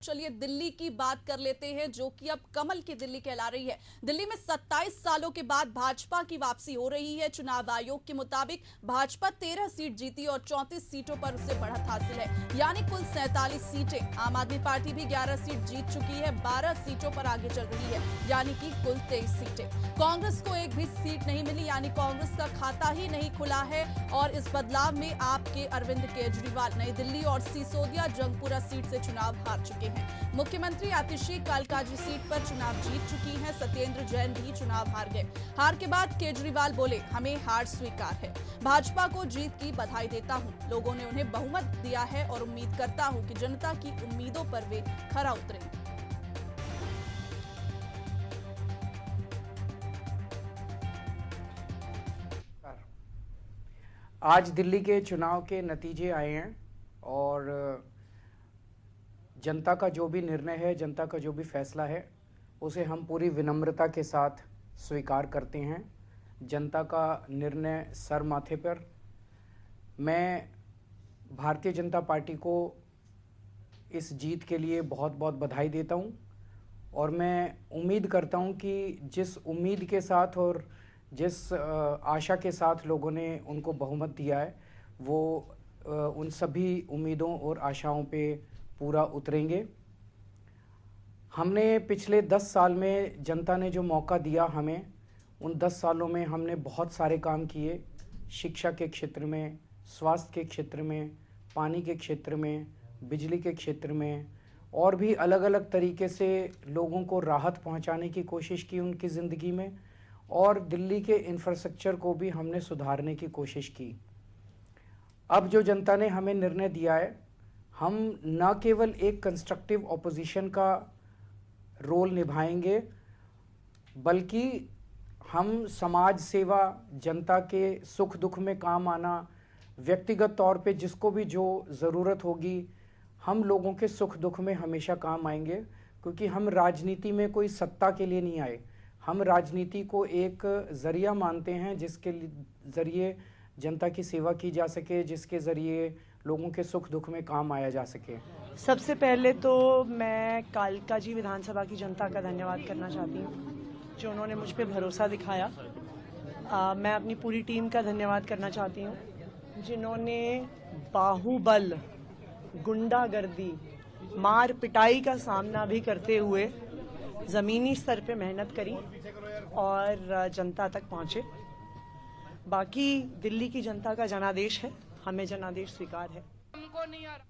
चलिए दिल्ली की बात कर लेते हैं, जो कि अब कमल की दिल्ली कहला रही है। दिल्ली में 27 सालों के बाद भाजपा की वापसी हो रही है। चुनाव आयोग के मुताबिक भाजपा 13 सीट जीती और 34 सीटों पर उसे बढ़त हासिल है, यानी कुल 47 सीटें। आम आदमी पार्टी भी 11 सीट जीत चुकी है, 12 सीटों पर आगे चल रही है, यानी कि कुल 23 सीटें। कांग्रेस को एक भी सीट नहीं मिली, यानी कांग्रेस का खाता ही नहीं खुला है। और इस बदलाव में आपके अरविंद केजरीवाल नई दिल्ली और सिसोदिया जंगपुरा सीट से चुनाव हार चुके हैं। मुख्यमंत्री आतिशी कालकाजी सीट पर चुनाव जीत चुकी हैं। सत्येंद्र जैन भी चुनाव हार गए। हार के बाद केजरीवाल बोले, हमें हार स्वीकार है। भाजपा को जीत की बधाई देता हूं। लोगों ने उन्हें बहुमत दिया है और उम्मीद करता हूं कि जनता की उम्मीदों पर वे खरा उतरेंगे। आज दिल्ली के चुनाव के नतीजे आए हैं और जनता का जो भी निर्णय है, जनता का जो भी फैसला है, उसे हम पूरी विनम्रता के साथ स्वीकार करते हैं। जनता का निर्णय सर माथे पर। मैं भारतीय जनता पार्टी को इस जीत के लिए बहुत बहुत बधाई देता हूं और मैं उम्मीद करता हूं कि जिस उम्मीद के साथ और जिस आशा के साथ लोगों ने उनको बहुमत दिया है, वो उन सभी उम्मीदों और आशाओं पे पूरा उतरेंगे। हमने पिछले 10 साल में जनता ने जो मौका दिया हमें, उन 10 सालों में हमने बहुत सारे काम किए। शिक्षा के क्षेत्र में, स्वास्थ्य के क्षेत्र में, पानी के क्षेत्र में, बिजली के क्षेत्र में और भी अलग अलग तरीके से लोगों को राहत पहुंचाने की कोशिश की उनकी ज़िंदगी में। और दिल्ली के इंफ्रास्ट्रक्चर को भी हमने सुधारने की कोशिश की। अब जो जनता ने हमें निर्णय दिया है, हम न केवल एक कंस्ट्रक्टिव ऑपोजिशन का रोल निभाएंगे, बल्कि हम समाज सेवा, जनता के सुख दुख में काम आना, व्यक्तिगत तौर पे जिसको भी जो ज़रूरत होगी, हम लोगों के सुख दुख में हमेशा काम आएंगे। क्योंकि हम राजनीति में कोई सत्ता के लिए नहीं आए, हम राजनीति को एक ज़रिया मानते हैं जिसके ज़रिए जनता की सेवा की जा सके, जिसके ज़रिए लोगों के सुख दुख में काम आया जा सके। सबसे पहले तो मैं कालकाजी विधानसभा की जनता का धन्यवाद करना चाहती हूँ, जो उन्होंने मुझ पर भरोसा दिखाया। मैं अपनी पूरी टीम का धन्यवाद करना चाहती हूँ, जिन्होंने बाहुबल, गुंडागर्दी, मार पिटाई का सामना भी करते हुए ज़मीनी स्तर पे मेहनत करी और जनता तक पहुँचे। बाकी दिल्ली की जनता का जनादेश है, हमें जनादेश स्वीकार है।